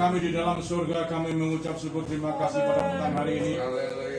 kami di dalam surga, kami mengucap syukur terima kasih pada petang hari ini.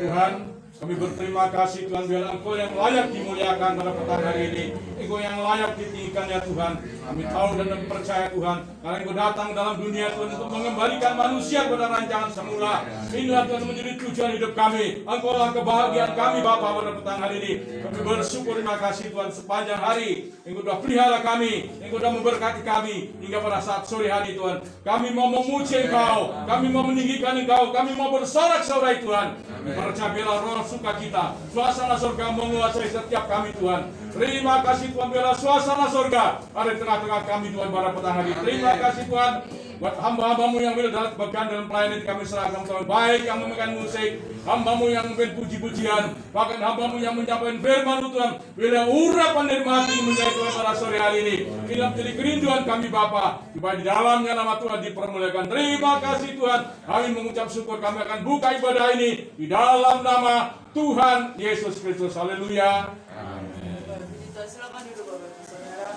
Tuhan, kami berterima kasih Tuhan, biar Engkau yang layak dimuliakan pada petang hari ini, Engkau yang layak ditinggikan ya Tuhan. Kami tahu dan percaya Tuhan, karena Engkau datang dalam dunia Tuhan untuk mengembalikan manusia pada rancangan semula. Inilah Tuhan menjadi tujuan hidup kami. Engkau lah kebahagiaan kami Bapa pada petang hari ini. Kami bersyukur terima kasih Tuhan sepanjang hari. Engkau sudah pelihara kami, Engkau sudah memberkati kami hingga pada saat sore hari Tuhan. Kami mau memuji Engkau, kami mau meninggikan Engkau, kami mau bersorak-sorai Tuhan. Percaya biarlah roh sukacita, suasana surga menguasai setiap kami Tuhan. Terima kasih Tuhan, biarlah suasana surga ada di tengah-tengah kami Tuhan pada petang hari. Terima kasih Tuhan buat hamba-hambamu yang dalam bagian dalam pelayanan kami serahkan Tuhan, baik yang memainkan musik, hambamu yang memainkan puji-pujian, bahkan hambamu yang menyampaikan firman Tuhan. Bila urapan dari hati menjadi Tuhan pada sore hari ini, ini menjadi kerinduan kami Bapa, supaya di dalamnya nama Tuhan dipermuliakan. Terima kasih Tuhan, kami mengucap syukur, kami akan buka ibadah ini di dalam nama Tuhan Yesus Kristus. Haleluya. Silakan duduk Bapak Ibu Saudara.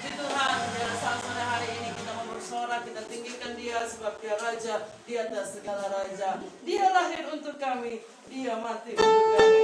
Puji Tuhan, biar saat sore hari ini kita mau bersorak, kita tinggikan Dia sebab Dia Raja di atas segala raja. Dia lahir untuk kami, Dia mati untuk kami.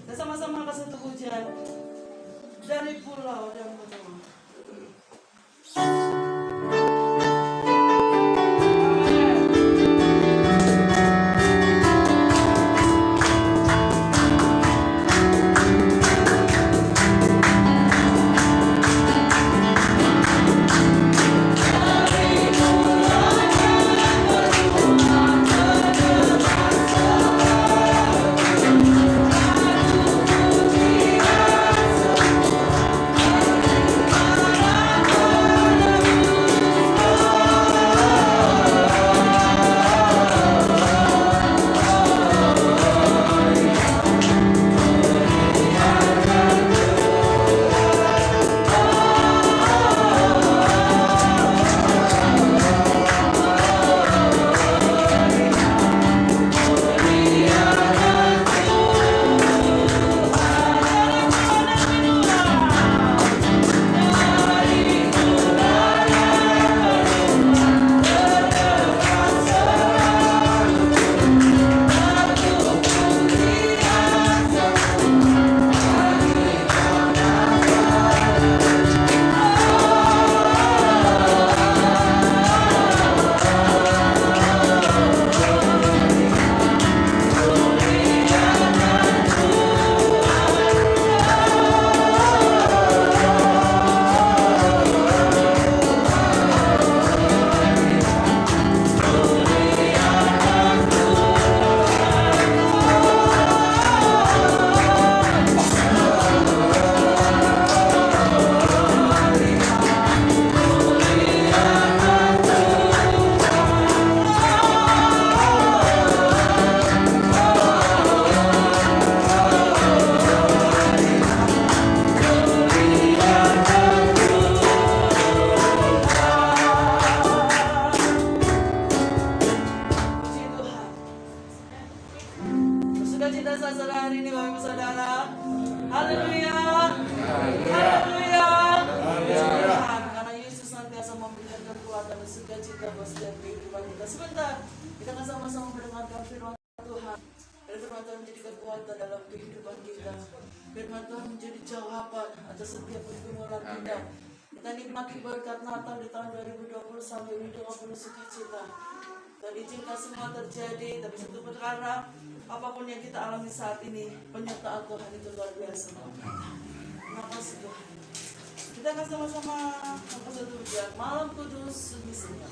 Dan sama-sama kasih satu pujian dari pulau dan benua. Bersukacita saudara hari ini Bapak Ibu Saudara. Haleluya. Haleluya. Tuhan, karena Yesus senantiasa memberikan kekuatan dan sukacita buat setiap kehidupan kita. Sebentar, kita akan sama-sama mendengarkan firman Tuhan. Dan firman Tuhan menjadi kekuatan dalam kehidupan kita. Firman Tuhan menjadi jawaban atas setiap pergumulan kita. Kita nikmati berkat Natal di tahun 2020 sampai 2020 sukacita. Dan izinkan semua terjadi, tapi satu perkara, apapun yang kita alami saat ini, penyertaan Tuhan itu luar biasa. Terima kasih Tuhan. Kita akan sama-sama angkat satu pujian, Malam Kudus Sunyi Senyap.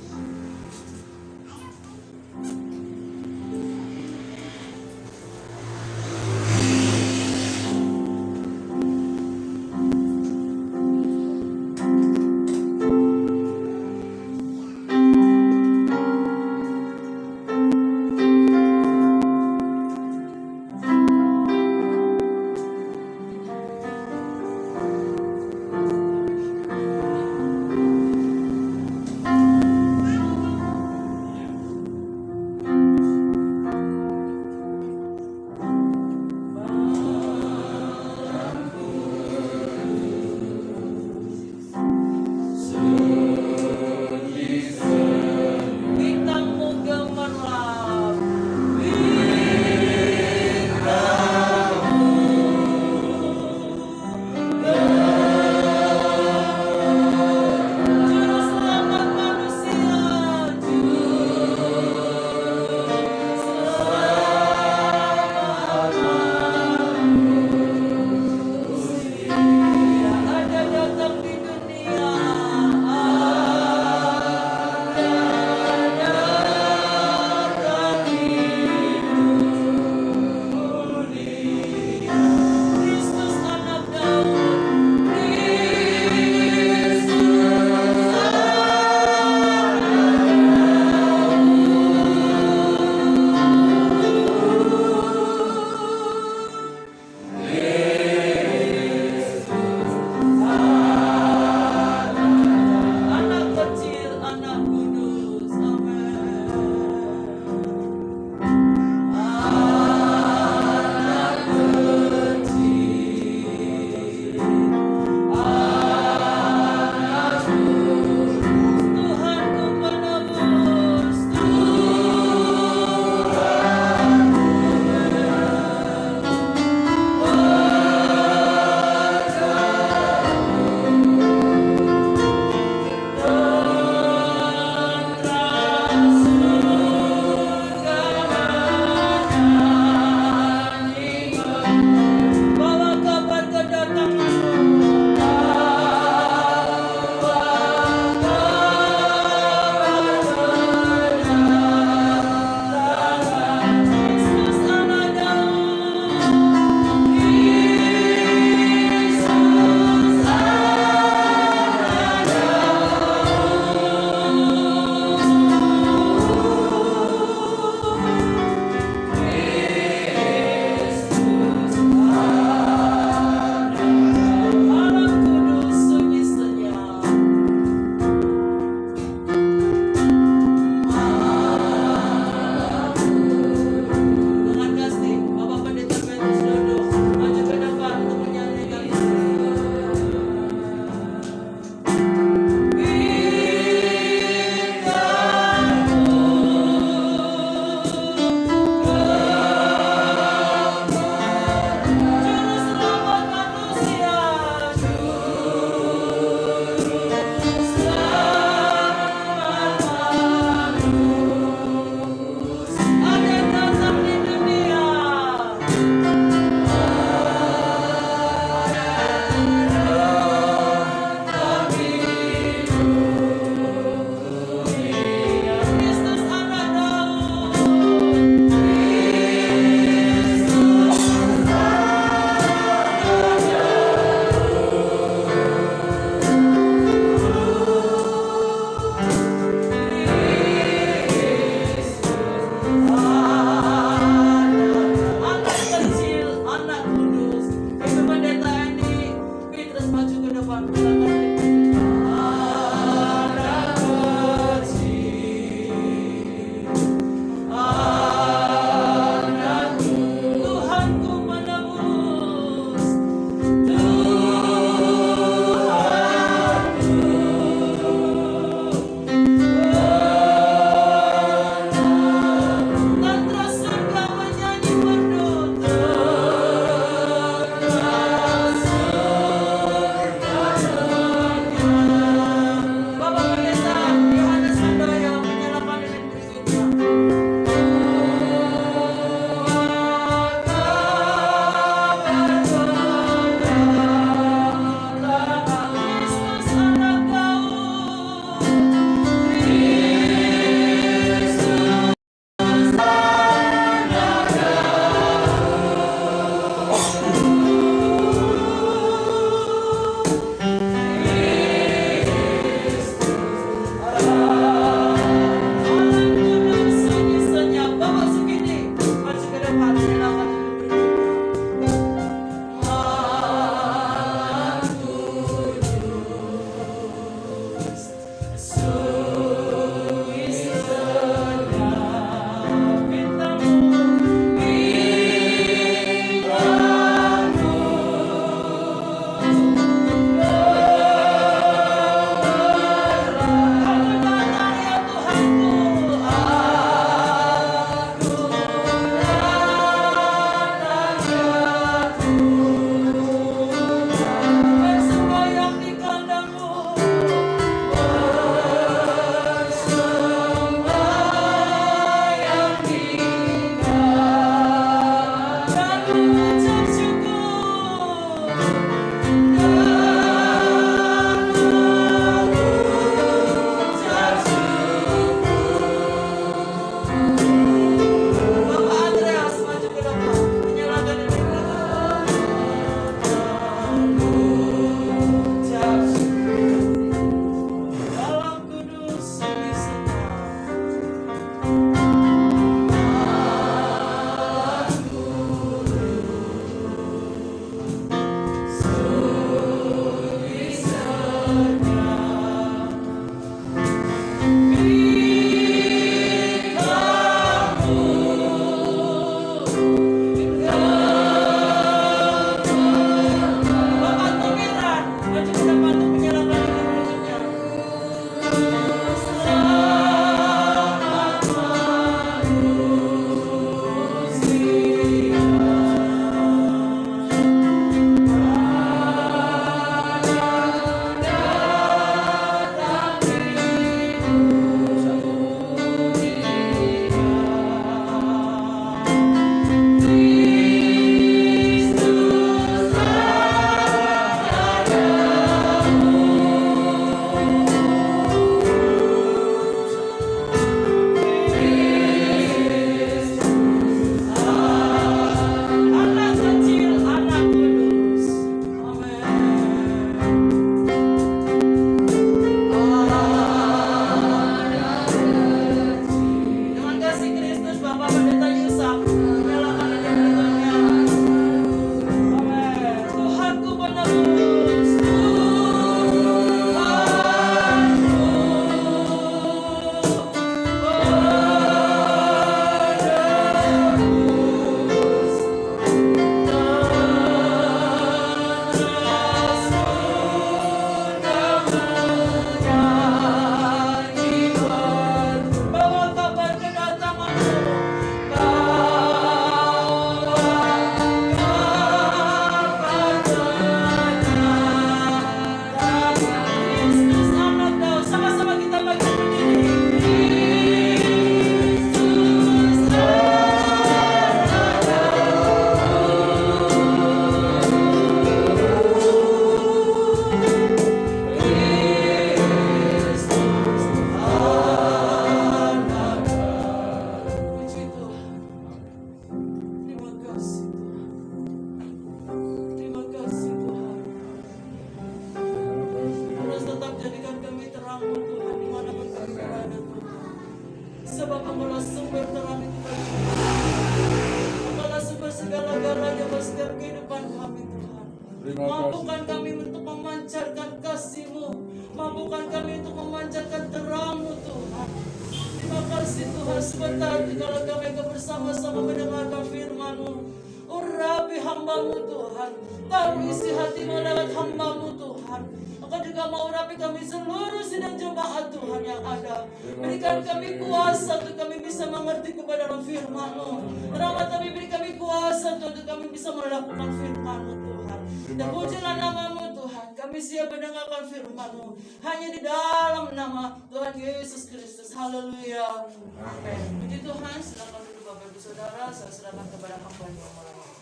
terang-Mu Tuhan, dimanapun kami berada Tuhan. Sebab Engkaulah sumber terang itu bagi kami. Engkaulah sumber segala-galanya buat setiap kehidupan kami Tuhan. Mampukan kami untuk memancarkan kasih-Mu, mampukan kami untuk memancarkan terang-Mu Tuhan. Terima kasih Tuhan, sebentar kalau kami bersama-sama mendengarkan firman-Mu. Oh Rabbi, hamba-Mu Tuhan, taruh isi hati-Mu lewat hamba-Mu Tuhan. Engkau juga mau urapi kami seluruh sidang jemaat Tuhan yang ada. Berikan kami kuasa untuk kami bisa mengerti kepada firman-Mu. Rahmat kami, beri kami kuasa untuk kami bisa melakukan firman-Mu Tuhan. Dan pujilah nama-Mu Tuhan. Kami siap mendengarkan firman-Mu hanya di dalam nama Tuhan Yesus Kristus. Haleluya. Amin. Puji Tuhan. Silakan duduk Bapak Ibu Saudara. Saya serahkan kepada hamba yang melayani.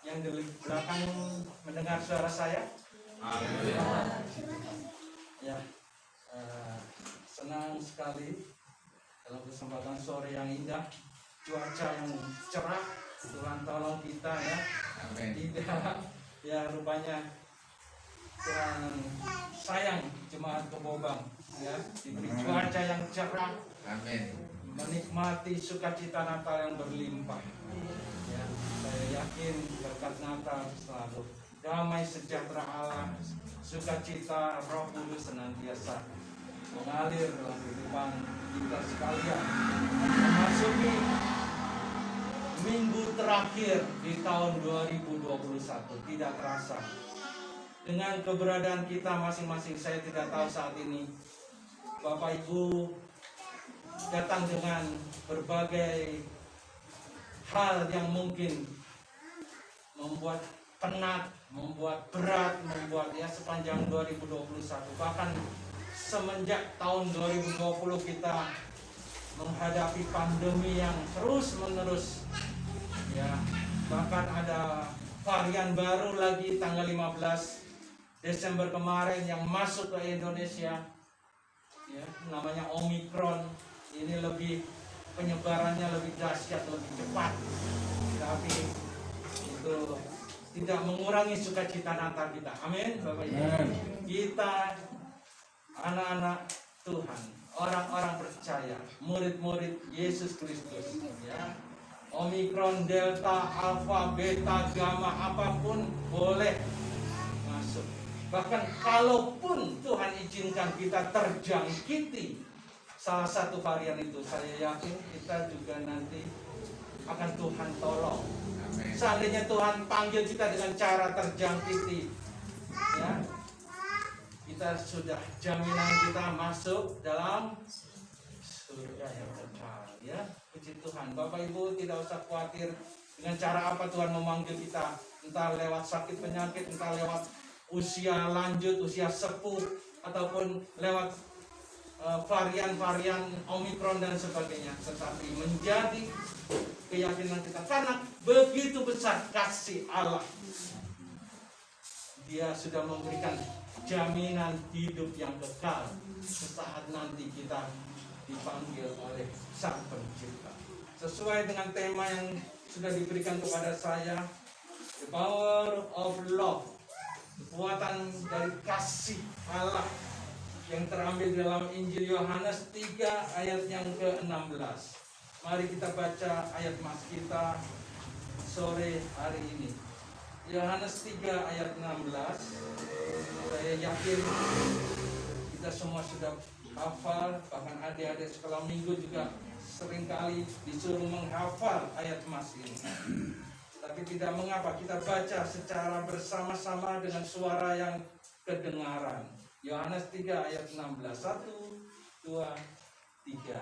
Yang di belakang mendengar suara saya. Amin. Ya, senang sekali dalam kesempatan sore yang indah, cuaca yang cerah. Tuhan tolong kita ya. Amin. Tidak, ya rupanya Tuhan sayang jemaat Kebobang ya, diberi cuaca yang cerah. Amin. Menikmati sukacita Natal yang berlimpah. Ya, saya yakin berkat Natal selalu damai sejahtera Allah, sukacita Roh Kudus senantiasa mengalir dalam kehidupan kita sekalian. Memasuki minggu terakhir di tahun 2021, tidak terasa. Dengan keberadaan kita masing-masing, saya tidak tahu saat ini Bapak Ibu datang dengan berbagai hal yang mungkin membuat penat, membuat berat, membuat ya sepanjang 2021. Bahkan semenjak tahun 2020 kita menghadapi pandemi yang terus-menerus. Ya, bahkan ada varian baru lagi tanggal 15 Desember kemarin yang masuk ke Indonesia. Ya, namanya Omikron. Ini lebih penyebarannya lebih dahsyat, lebih cepat. Tapi itu tidak mengurangi sukacita Natal kita. Amin, Bapak Ibu. Kita anak-anak Tuhan, orang-orang percaya, murid-murid Yesus Kristus. Ya. Omikron, Delta, Alpha, Beta, Gamma, apapun boleh masuk. Bahkan kalaupun Tuhan izinkan kita terjangkiti salah satu varian itu, saya yakin kita juga nanti akan Tuhan tolong. Amin. Seandainya Tuhan panggil kita dengan cara terjangkiti, ya, kita sudah jaminan kita masuk dalam surga yang kekal. Ya, puji Tuhan. Bapak Ibu tidak usah khawatir dengan cara apa Tuhan memanggil kita, entah lewat sakit penyakit, entah lewat usia lanjut, usia sepuh, ataupun lewat varian-varian Omikron dan sebagainya. Tetapi menjadi keyakinan kita, karena begitu besar kasih Allah, Dia sudah memberikan jaminan hidup yang kekal sesaat nanti kita dipanggil oleh Sang Pencipta. Sesuai dengan tema yang sudah diberikan kepada saya, the power of love, kekuatan dari kasih Allah, yang terambil dalam Injil Yohanes 3 ayat yang ke-16. Mari kita baca ayat mas kita sore hari ini. Yohanes 3 ayat 16. Saya yakin kita semua sudah hafal, bahkan adik-adik sekolah minggu juga seringkali disuruh menghafal ayat mas ini. Tapi tidak mengapa, kita baca secara bersama-sama dengan suara yang kedengaran. Yohanes 3 ayat 16. 1, 2, 3.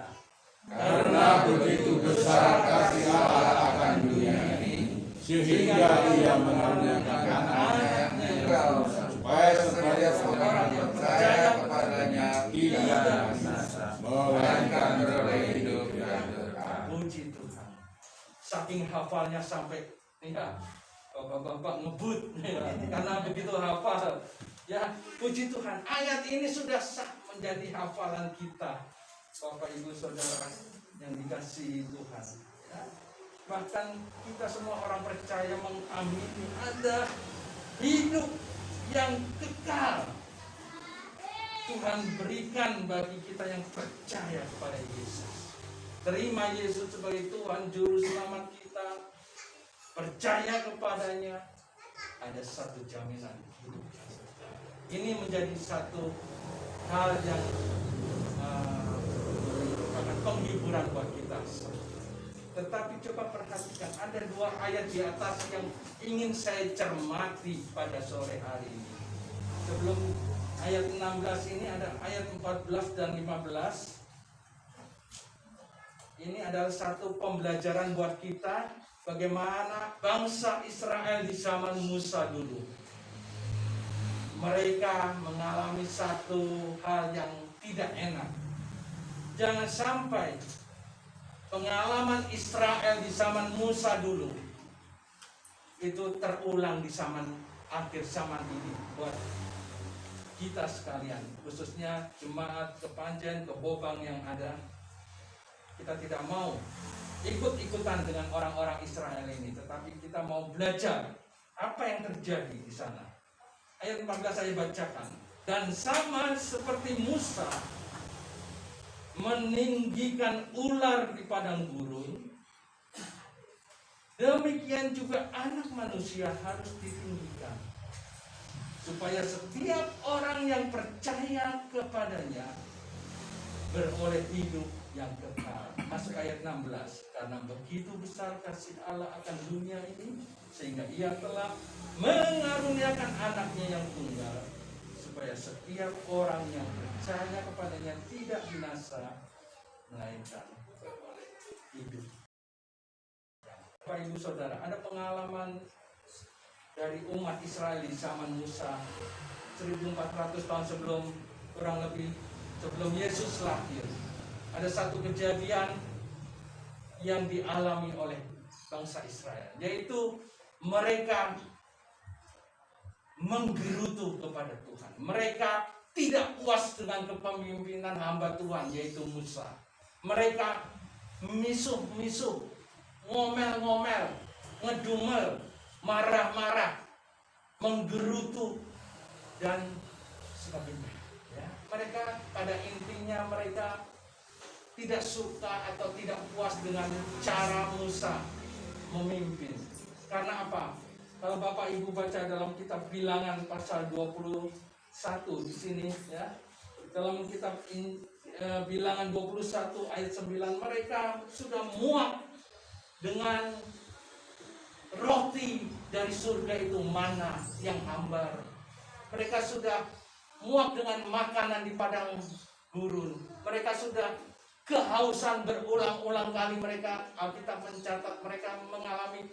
Karena begitu besar kasih Allah akan dunia ini, sehingga Ia mengaruniakan anaknya yang tunggal, supaya setiap orang yang percaya kepadanya tidak binasa, melainkan beroleh hidup yang kekal. Puji Tuhan. Saking hafalnya sampai ya bapak-bapak ngebut ya, karena begitu hafal. Ya, puji Tuhan. Ayat ini sudah sah menjadi hafalan kita. Bapak Ibu Saudara yang dikasihi Tuhan, ya. Bahkan kita semua orang percaya mengamini ada hidup yang kekal Tuhan berikan bagi kita yang percaya kepada Yesus. Terima Yesus sebagai Tuhan Juru Selamat kita, percaya kepadanya, ada satu jaminan hidup. Ini menjadi satu hal yang merupakan penghiburan buat kita. Tetapi coba perhatikan, ada dua ayat di atas yang ingin saya cermati pada sore hari ini. Sebelum ayat 16 ini ada ayat 14 dan 15. Ini adalah satu pembelajaran buat kita bagaimana bangsa Israel di zaman Musa dulu. Mereka mengalami satu hal yang tidak enak. Jangan sampai pengalaman Israel di zaman Musa dulu itu terulang di zaman akhir zaman ini buat kita sekalian, khususnya jemaat Kepanjen, Kebobang yang ada. Kita tidak mau ikut-ikutan dengan orang-orang Israel ini, tetapi kita mau belajar apa yang terjadi di sana. Ayat 14 saya bacakan. Dan sama seperti Musa meninggikan ular di padang gurun, demikian juga anak manusia harus ditinggikan, supaya setiap orang yang percaya kepadanya beroleh hidup yang kekal. Masuk ayat 16. Karena begitu besar kasih Allah akan dunia ini, sehingga ia telah mengaruniakan anaknya yang tunggal, supaya setiap orang yang percaya kepadanya tidak binasa, melainkan beroleh hidup. Bapak Ibu Saudara, ada pengalaman dari umat Israel di zaman Musa 1400 tahun sebelum, kurang lebih sebelum Yesus lahir. Ada satu kejadian yang dialami oleh bangsa Israel, yaitu mereka menggerutu kepada Tuhan. Mereka tidak puas dengan kepemimpinan hamba Tuhan, yaitu Musa. Mereka misuh-misuh, ngomel-ngomel, ngedumel, marah-marah, menggerutu, dan sebagainya. Ya, mereka pada intinya mereka tidak suka atau tidak puas dengan cara Musa memimpin. Karena apa? Kalau Bapak Ibu baca dalam kitab Bilangan pasal 21 di sini, ya, dalam kitab Bilangan 21 ayat 9, mereka sudah muak dengan roti dari surga itu, mana yang hambar. Mereka sudah muak dengan makanan di padang gurun. Mereka sudah kehausan berulang-ulang kali. Mereka, Alkitab mencatat mereka mengalami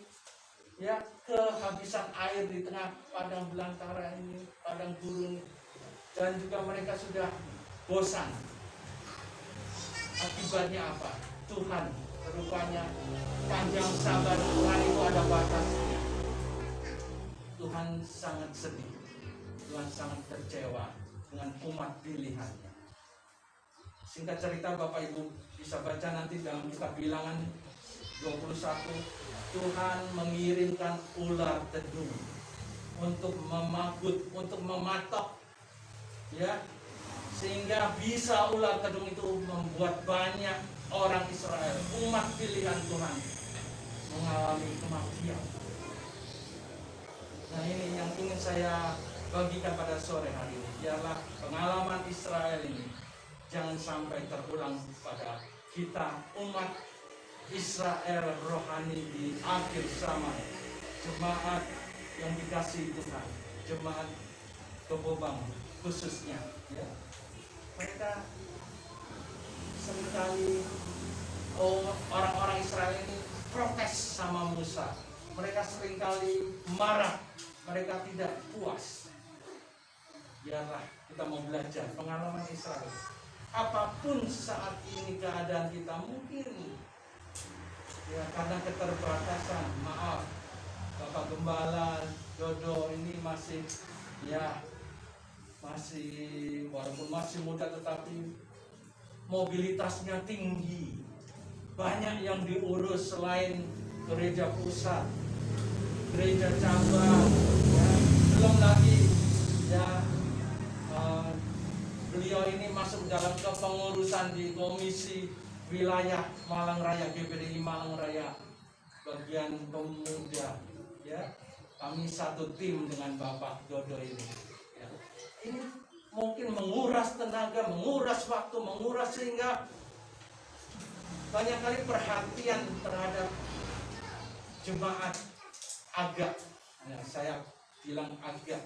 ya kehabisan air di tengah padang belantara ini, padang gurun, dan juga mereka sudah bosan. Akibatnya apa? Tuhan rupanya panjang sabar, Tuhan itu ada batasnya. Tuhan sangat sedih, Tuhan sangat kecewa dengan umat pilihannya. Singkat cerita, Bapak Ibu bisa baca nanti dalam kitab Bilangan 21, Tuhan mengirimkan ular tedung untuk memakut, untuk mematok, ya, sehingga bisa ular tedung itu membuat banyak orang Israel, umat pilihan Tuhan, mengalami kematian. Nah, ini yang ingin saya bagikan pada sore hari ini. Biarlah pengalaman Israel ini jangan sampai terulang pada kita, umat Israel rohani di akhir zaman, jemaat yang dikasihi Tuhan, jemaat Kebobang khususnya, ya. Mereka seringkali orang-orang Israel ini protes sama Musa. Mereka seringkali marah, mereka tidak puas. Biarlah kita mau belajar pengalaman Israel. Apapun saat ini keadaan kita, mungkin ya karena keterbatasan, maaf Bapak Gembala Dodo ini masih walaupun masih muda, tetapi mobilitasnya tinggi, banyak yang diurus selain gereja pusat, gereja cabang, ya. Belum lagi ya beliau ini masuk dalam kepengurusan di komisi wilayah Malang Raya, GPDI Malang Raya, bagian pemuda, ya. Kami satu tim dengan Bapak Dodo ini, ya. Ini mungkin menguras tenaga, menguras waktu, menguras sehingga banyak kali perhatian terhadap jemaat agak, ya, saya bilang agak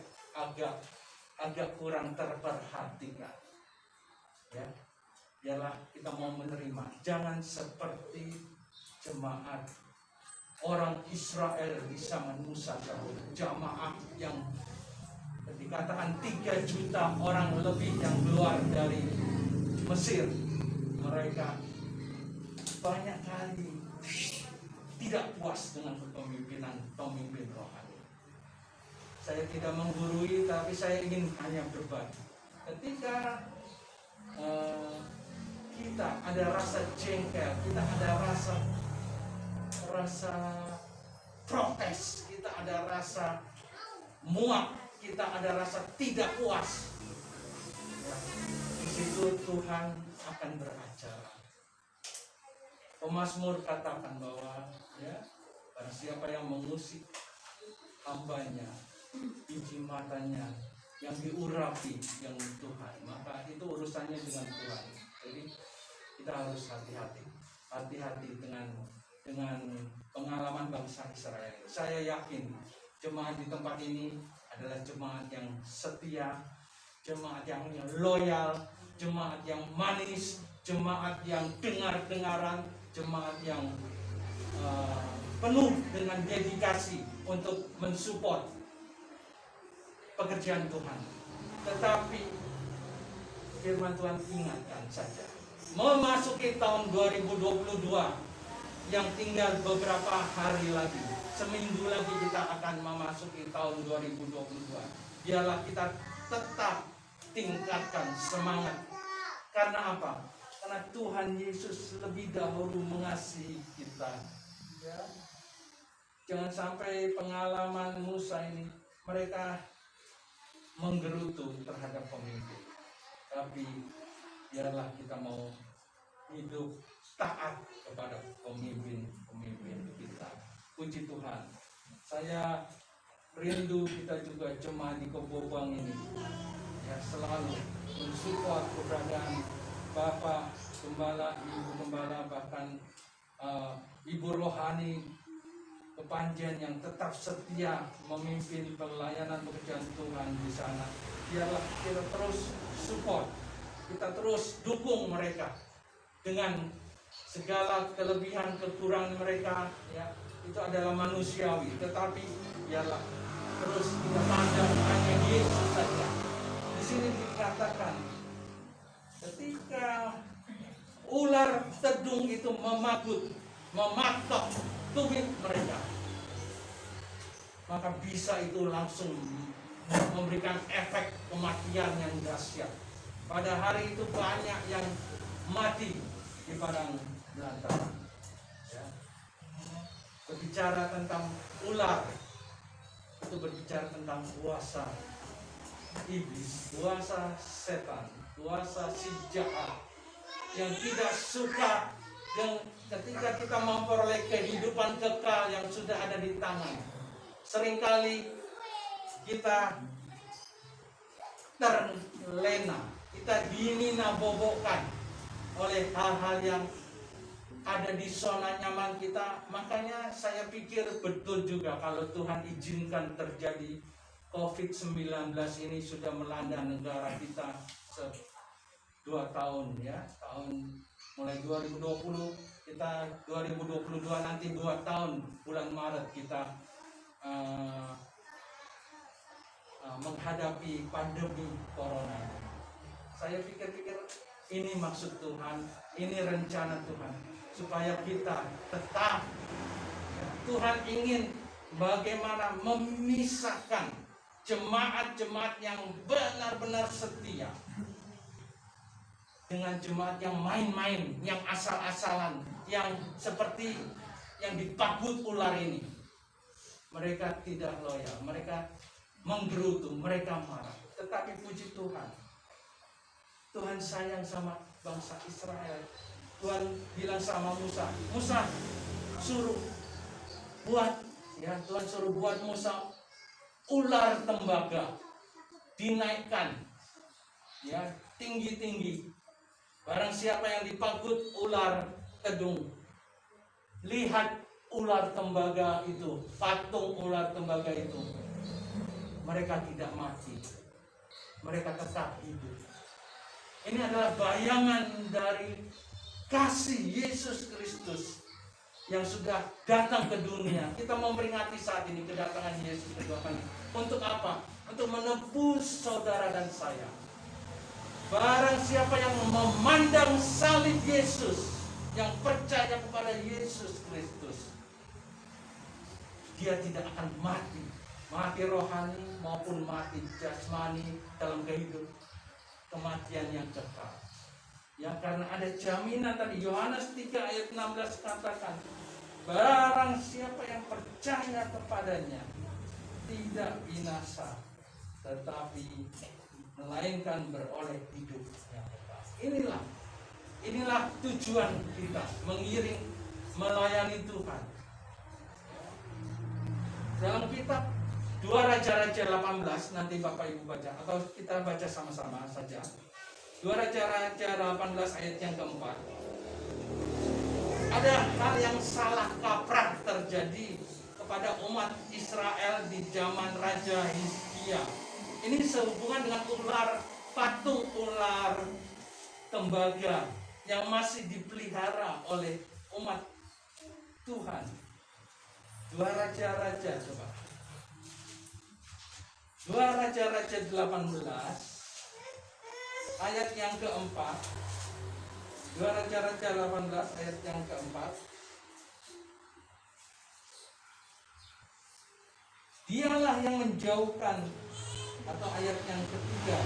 kurang terperhatikan, ya. Biarlah kita mau menerima, jangan seperti jemaat orang Israel di zaman Musa, jamaah yang dikatakan 3 juta orang lebih yang keluar dari Mesir. Mereka banyak kali tidak puas dengan kepemimpinan pemimpin rohani. Saya tidak menggurui, tapi saya ingin hanya berbagi. Ketika kita ada rasa jengkel, kita ada rasa protes, kita ada rasa muak, kita ada rasa tidak puas, ya, di situ Tuhan akan beracara. Pemazmur katakan bahwa, ya, barang siapa yang mengusik hambanya, biji matanya yang diurapi yang Tuhan, maka itu urusannya dengan Tuhan. Jadi kita harus hati-hati dengan pengalaman bangsa Israel. Saya yakin jemaat di tempat ini adalah jemaat yang setia, jemaat yang loyal, jemaat yang manis, jemaat yang dengar-dengaran, jemaat yang penuh dengan dedikasi untuk mensupport pekerjaan Tuhan. Tetapi firman Tuhan ingatkan saja, memasuki tahun 2022 yang tinggal beberapa hari lagi, seminggu lagi kita akan memasuki tahun 2022. Biarlah kita tetap tingkatkan semangat. Karena apa? Karena Tuhan Yesus lebih dahulu mengasihi kita, ya. Jangan sampai pengalaman Musa ini mereka menggerutu terhadap pemimpin. Tapi biarlah kita mau hidup taat kepada pemimpin kita. Puji Tuhan. Saya rindu kita juga jemaat di Kebobang ini, ya, selalu mensupport keberadaan Bapak Gembala, Ibu Gembala, bahkan Ibu Rohani Kepanjen yang tetap setia memimpin pelayanan pekerjaan Tuhan di sana. Biarlah kita terus support, kita terus dukung mereka dengan segala kelebihan kekurangan mereka, ya, itu adalah manusiawi. Tetapi biarlah terus kita pandang hanya Yesus saja. Di sini dikatakan ketika ular tedung itu mematok tumit mereka, maka bisa itu langsung memberikan efek kematian yang dahsyat. Pada hari itu banyak yang mati di padang belantara, ya. Berbicara tentang ular itu berbicara tentang kuasa iblis, kuasa setan, kuasa si jahat yang tidak suka dan ketika kita memperoleh kehidupan kekal yang sudah ada di tangan. Seringkali kita terlena, kita dinina-bobokkan oleh hal-hal yang ada di zona nyaman kita. Makanya saya pikir betul juga kalau Tuhan izinkan terjadi COVID-19 ini sudah melanda negara kita 2 tahun, ya. Tahun mulai 2020, kita 2022 nanti 2 tahun bulan Maret kita menghadapi pandemi corona. Saya pikir-pikir ini maksud Tuhan, ini rencana Tuhan supaya kita tetap, ya, Tuhan ingin bagaimana memisahkan jemaat-jemaat yang benar-benar setia dengan jemaat yang main-main, yang asal-asalan, yang seperti yang dipakut ular ini. Mereka tidak loyal, mereka menggerutu, mereka marah. Tetapi puji Tuhan, Tuhan sayang sama bangsa Israel. Tuhan bilang sama Musa, Musa suruh buat, ya Tuhan suruh buat Musa ular tembaga, dinaikkan, ya tinggi-tinggi. Barang siapa yang dipangkut ular kedung, lihat ular tembaga itu, patung ular tembaga itu, mereka tidak mati, mereka tetap hidup. Ini adalah bayangan dari kasih Yesus Kristus yang sudah datang ke dunia. Kita memperingati saat ini kedatangan Yesus kedua kali. Untuk apa? Untuk menebus saudara dan saya. Barang siapa yang memandang salib Yesus, yang percaya kepada Yesus Kristus, dia tidak akan mati. Mati rohani maupun mati jasmani dalam kehidupan kematian yang kekal. Ya, karena ada jaminan tadi Yohanes 3 ayat 16 katakan, barang siapa yang percaya kepadanya tidak binasa, tetapi melainkan beroleh hidup yang kekal. Inilah tujuan kita, mengiring, melayani Tuhan. Dalam kitab 2 Raja-Raja 18, nanti Bapak Ibu baca, atau kita baca sama-sama saja. 2 Raja-Raja 18 ayat yang keempat. Ada hal yang salah kaprah terjadi kepada umat Israel di zaman Raja Hizkia. Ini sehubungan dengan patung ular tembaga yang masih dipelihara oleh umat Tuhan. 2 Raja-Raja coba. 2 Raja-Raja 18 ayat yang keempat. 2 Raja-Raja 18 ayat yang keempat. Dialah yang menjauhkan, atau ayat yang ketiga.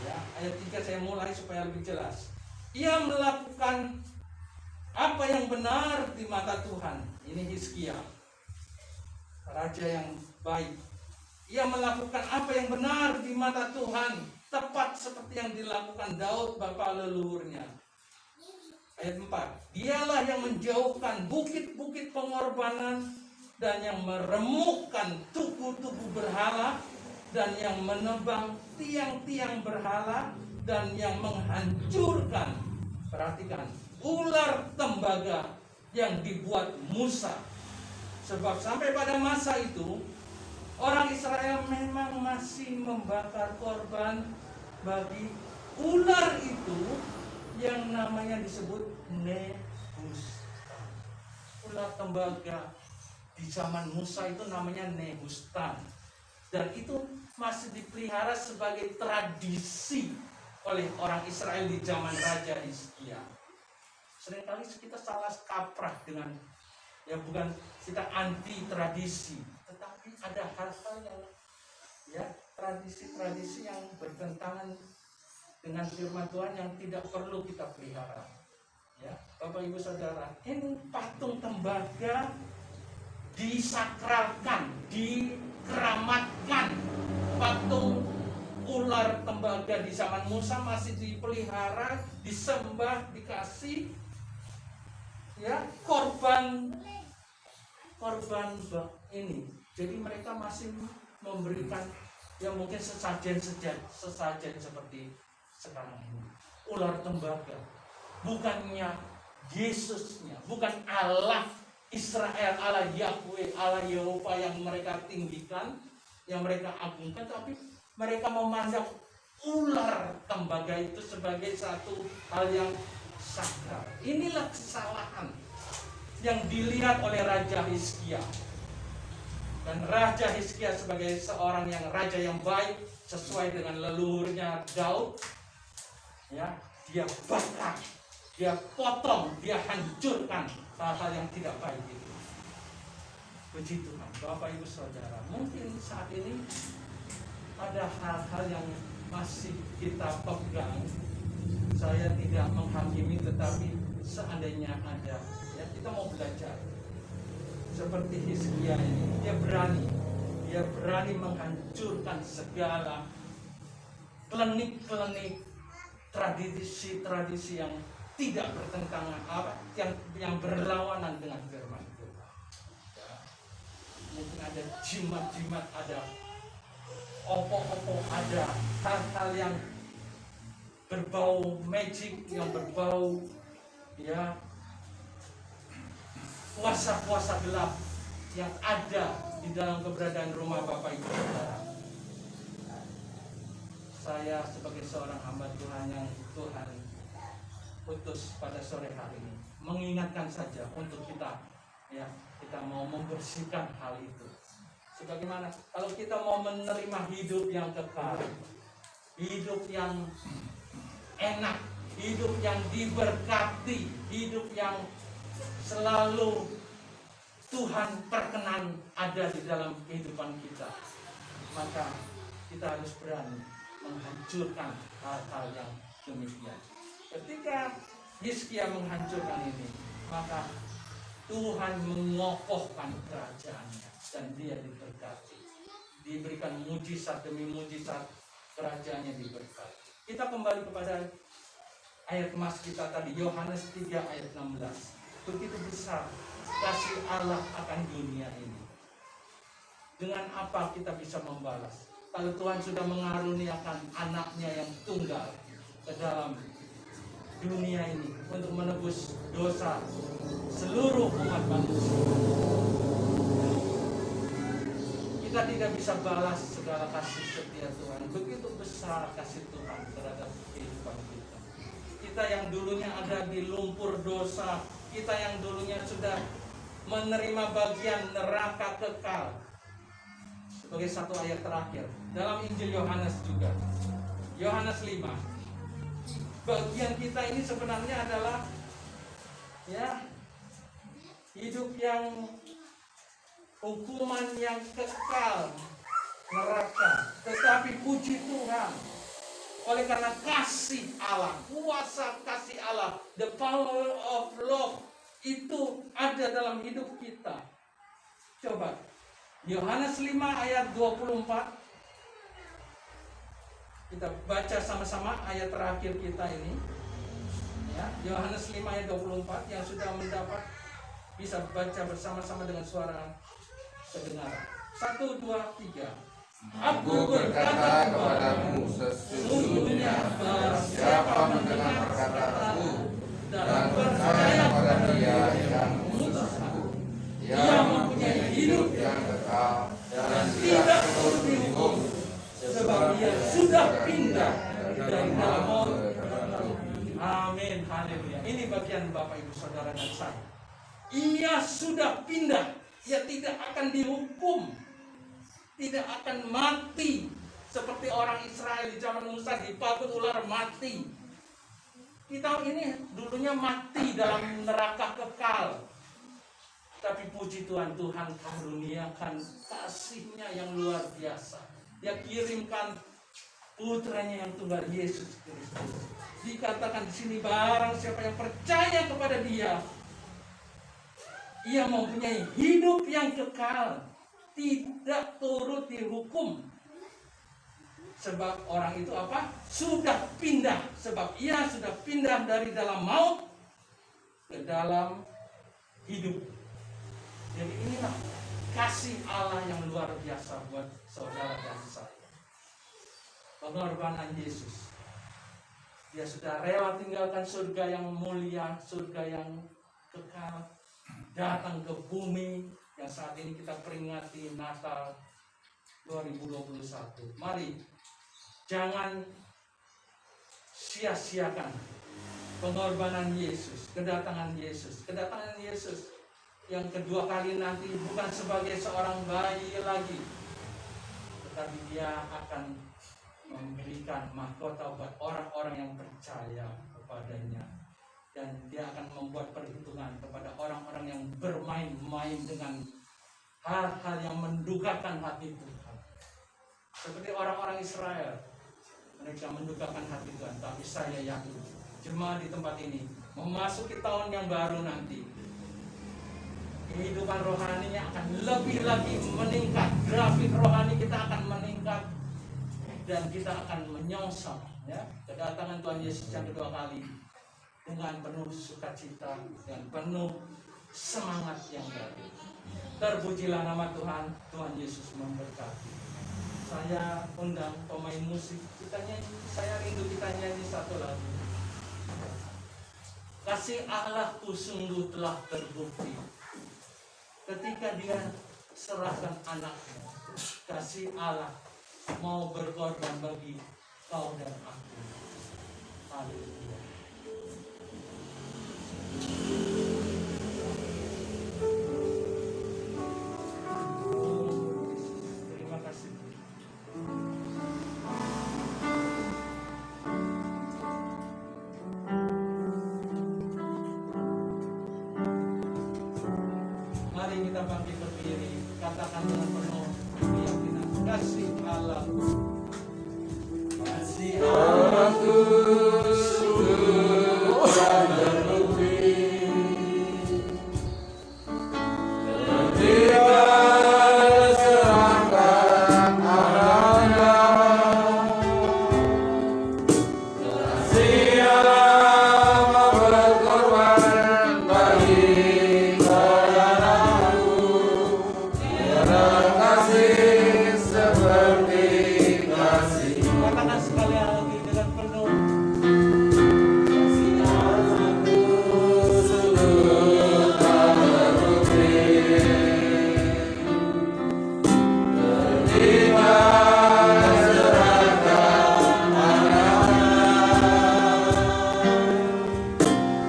Ya, ayat 3 saya mulai supaya lebih jelas. Ia melakukan apa yang benar di mata Tuhan. Ini Hizkia, raja yang baik. Ia melakukan apa yang benar di mata Tuhan, tepat seperti yang dilakukan Daud bapa leluhurnya. Ayat 4. Dialah yang menjauhkan bukit-bukit pengorbanan dan yang meremukkan tugu-tugu berhala dan yang menebang tiang-tiang berhala dan yang menghancurkan, perhatikan, ular tembaga yang dibuat Musa. Sebab sampai pada masa itu orang Israel memang masih membakar korban bagi ular itu yang namanya disebut Nehustan. Ular tembaga di zaman Musa itu namanya Nehustan. Dan itu masih dipelihara sebagai tradisi oleh orang Israel di zaman Raja Hizkia. Seringkali kita salah kaprah dengan, ya bukan kita anti tradisi, tetapi ada hal-hal yang, ya tradisi-tradisi yang bertentangan dengan firman Tuhan yang tidak perlu kita pelihara. Ya, Bapak Ibu Saudara, ini patung tembaga disakralkan, dikeramatkan. Patung ular tembaga di zaman Musa masih dipelihara, disembah, dikasih, ya korban ini. Jadi mereka masih memberikan yang mungkin sesajen seperti sekarang ini. Ular tembaga, bukannya Yesusnya, bukan Allah Israel, Allah Yahweh, Allah Yehova yang mereka tinggikan, yang mereka agungkan, tapi mereka memandang ular tembaga itu sebagai satu hal yang sakral. Inilah kesalahan yang dilihat oleh Raja Hizkia. Dan Raja Hizkia sebagai seorang yang raja yang baik sesuai dengan leluhurnya Daud, ya, dia bakar, dia potong, dia hancurkan hal-hal yang tidak baik itu. Puji Tuhan, Bapak Ibu Saudara, mungkin saat ini ada hal-hal yang masih kita pegang Saya tidak menghakimi, tetapi seandainya ada, ya kita mau belajar. Seperti Hizkia ini, dia berani menghancurkan segala klinik-klinik tradisi-tradisi yang tidak bertentangan, yang berlawanan dengan firman Tuhan. Ya. Mungkin ada jimat-jimat, ada opo-opo, ada hal-hal yang berbau magic, yang berbau ya kuasa-kuasa gelap yang ada di dalam keberadaan rumah Bapak Ibu Saudara. Saya sebagai seorang hamba Tuhan yang Tuhan utus pada sore hari ini mengingatkan saja untuk kita, ya, kita mau membersihkan hal itu. Sebagaimana kalau kita mau menerima hidup yang kekal, hidup yang enak, hidup yang diberkati, hidup yang selalu Tuhan perkenan ada di dalam kehidupan kita, maka kita harus berani menghancurkan hal-hal yang demikian. Ketika Hizkia menghancurkan ini, maka Tuhan mengokohkan kerajaannya dan dia diberkati, diberikan mujizat demi mujizat, kerajaannya diberkati. Kita kembali kepada ayat emas kita tadi, Yohanes 3 ayat 16. Begitu besar kasih Allah akan dunia ini. Dengan apa kita bisa membalas? Kalau Tuhan sudah mengaruniakan anaknya yang tunggal ke dalam dunia ini untuk menebus dosa seluruh umat manusia, kita tidak bisa balas segala kasih setia Tuhan. Begitu besar kasih Tuhan terhadap kehidupan kita. Kita yang dulunya ada di lumpur dosa, kita yang dulunya sudah menerima bagian neraka kekal. Sebagai satu ayat terakhir dalam Injil Yohanes juga, Yohanes 5. Bagian kita ini sebenarnya adalah ya hidup yang hukuman yang kekal, neraka. Tetapi puji Tuhan, oleh karena kasih Allah, kuasa kasih Allah, the power of love itu ada dalam hidup kita. Coba Yohanes 5 ayat 24. Kita baca sama-sama ayat terakhir kita ini. Ya, Yohanes 5 ayat 24 yang sudah mendapat bisa baca bersama-sama dengan suara kedengaran. 1, 2, 3. Aku berkata kepadamu, sesungguhnya barang siapa mendengar perkataanku dan percaya kepada Dia yang mengutusku, Ia mempunyai hidup yang kekal dan tidak turun dihukum, sebab Ia sudah pindah dari dalam maut. Amin, haleluya. Ini bagian Bapak Ibu Saudara dan saya. Ia sudah pindah, ia tidak akan dihukum, tidak akan mati seperti orang Israel di zaman Musa dipagut ular mati. Kita ini dulunya mati dalam neraka kekal. Tapi puji Tuhan, Tuhan karuniakan kasih-Nya yang luar biasa. Dia kirimkan putranya yang tunggal, Yesus Kristus. Dikatakan di sini, barang siapa yang percaya kepada Dia, ia mempunyai hidup yang kekal, tidak turut dihukum. Sebab orang itu apa? Sudah pindah. Sebab ia sudah pindah dari dalam maut ke dalam hidup. Jadi inilah kasih Allah yang luar biasa buat saudara dan saya. Pengorbanan Yesus. Dia sudah rela tinggalkan surga yang mulia, surga yang kekal, datang ke bumi yang saat ini kita peringati Natal 2021. Mari jangan sia-siakan pengorbanan Yesus, kedatangan Yesus. Kedatangan Yesus yang kedua kali nanti bukan sebagai seorang bayi lagi, tetapi Dia akan memberikan mahkota buat orang-orang yang percaya kepadanya. Dan Dia akan membuat perhitungan kepada orang-orang yang bermain-main dengan hal-hal yang mendukakan hati Tuhan. Seperti orang-orang Israel, mereka mendukakan hati Tuhan. Tapi saya yakin jemaat di tempat ini memasuki tahun yang baru nanti, kehidupan rohaninya akan lebih lagi meningkat, grafik rohani kita akan meningkat, dan kita akan menyongsong ya kedatangan Tuhan Yesus yang kedua kali dengan penuh sukacita dan penuh semangat yang baru. Terpujilah nama Tuhan. Tuhan Yesus memberkati. Saya undang pemain musik, kita nyanyi, saya rindu kita nyanyi satu lagu. Kasih Allahku sungguh telah terbukti ketika Dia serahkan anaknya. Kasih Allah mau berkorban bagi kau dan aku. Haleluya. Terima kasih. Mari kita bangkit berdiri, katakan dengan penuh keyakinan. Kasih Allah, kasih Allahku sungguh telah terbukti ketika serahkan anaknya. Kasih Allah mau berkorban bagi kau dan aku. Tiada kasih seperti kasih. katakan sekali lagi dengan penuh. Kasih Allahku sungguh telah terbukti ketika serahkan anaknya.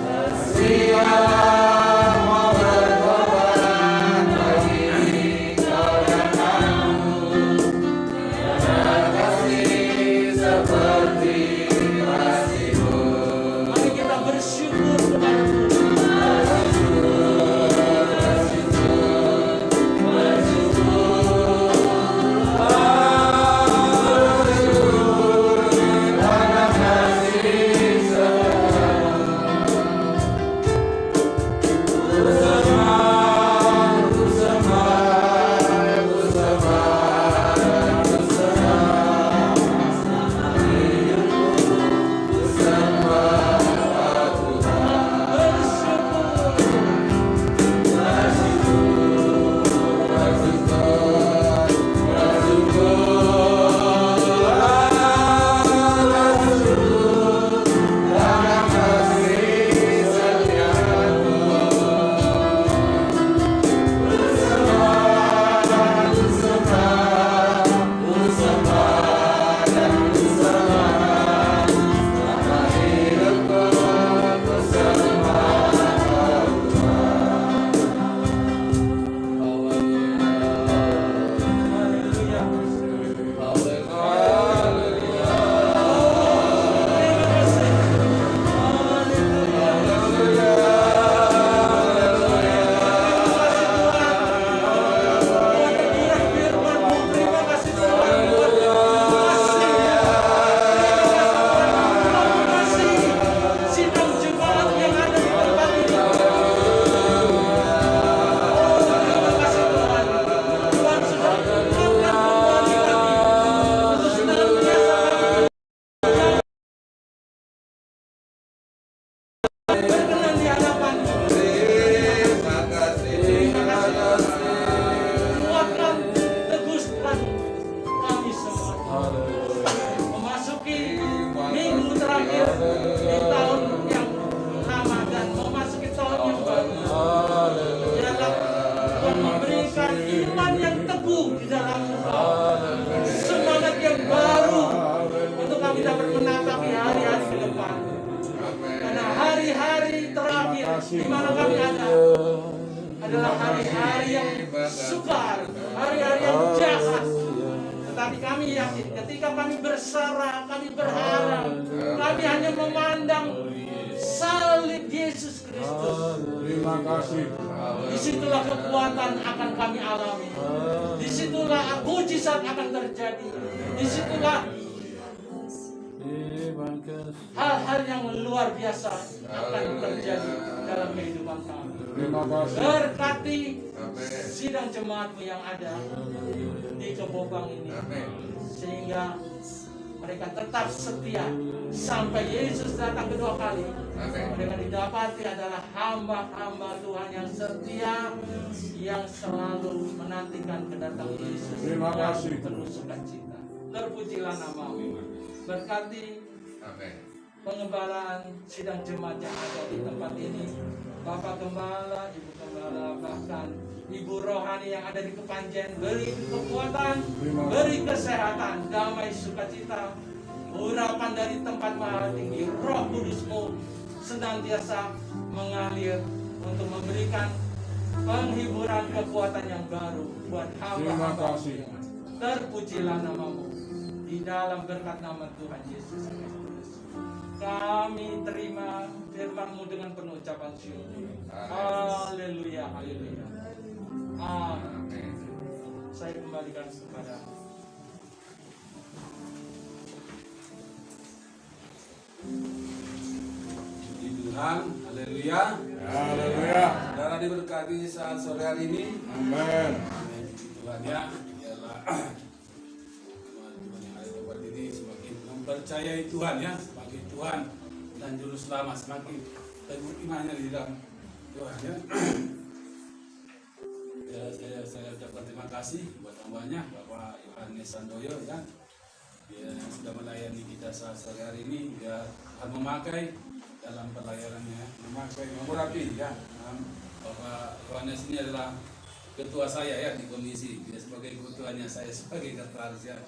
Kasih Allah mau berkorban bagi kau dan aku. Tiada kasih seperti kasih-Mu. Mari kita bersyukur kepada Tuhan. di mana kami ada adalah hari-hari yang sukar, hari-hari yang jahat. Tetapi kami yakin ketika kami bersarah, kami berharap, kami hanya memandang salib Yesus Kristus. Terima kasih. Disitulah kekuatan akan kami alami. Disitulah mujizat akan terjadi. Disitulah hal-hal yang luar biasa akan terjadi dalam kehidupan kami. Terima kasih. Berkati sidang jemaatmu yang ada di Kebobang ini, sehingga mereka tetap setia sampai Yesus datang kedua kali. Mereka didapati adalah hamba-hamba Tuhan yang setia, yang selalu menantikan kedatangan Yesus. Terima kasih. Terus sukacita. Terpujilah namamu. Berkati pengembalaan sidang jemaat yang ada di tempat ini, Bapak Gembala, Ibu Gembala, bahkan Ibu Rohani yang ada di Kepanjen, beri kekuatan, beri kesehatan, damai, sukacita, urapan dari tempat maha tinggi, Roh Kudusmu senantiasa mengalir untuk memberikan penghiburan kekuatan yang baru buat Terima hamba-hamba. kasih. Terpujilah namamu di dalam berkat nama Tuhan Yesus Kristus. Kami terima firman-Mu dengan penuh ucapan syukur. Haleluya, haleluya. Amin. Saya kembalikan kepada Puji Tuhan, haleluya. Haleluya. Saudara diberkati saat sore hari ini. Amin. Tuhan ya, ialah teman-teman yang ada di tempat ini semakin mempercayai Tuhan ya, semakin Tuhan dan Juru Selamat semakin teguh imannya di dalam Tuhan ya. Saya ucapkan terima kasih buat hambanya Bapak Yohanes Sandoyo ya, dia yang sudah melayani kita saat sore hari ini. Dia akan memakai dalam pelayanannya, memakai mengurapi ya. Bapak Yohanes ini adalah ketua saya ya di komisi, dia sebagai ketuanya, saya sebagai sekretaris ya.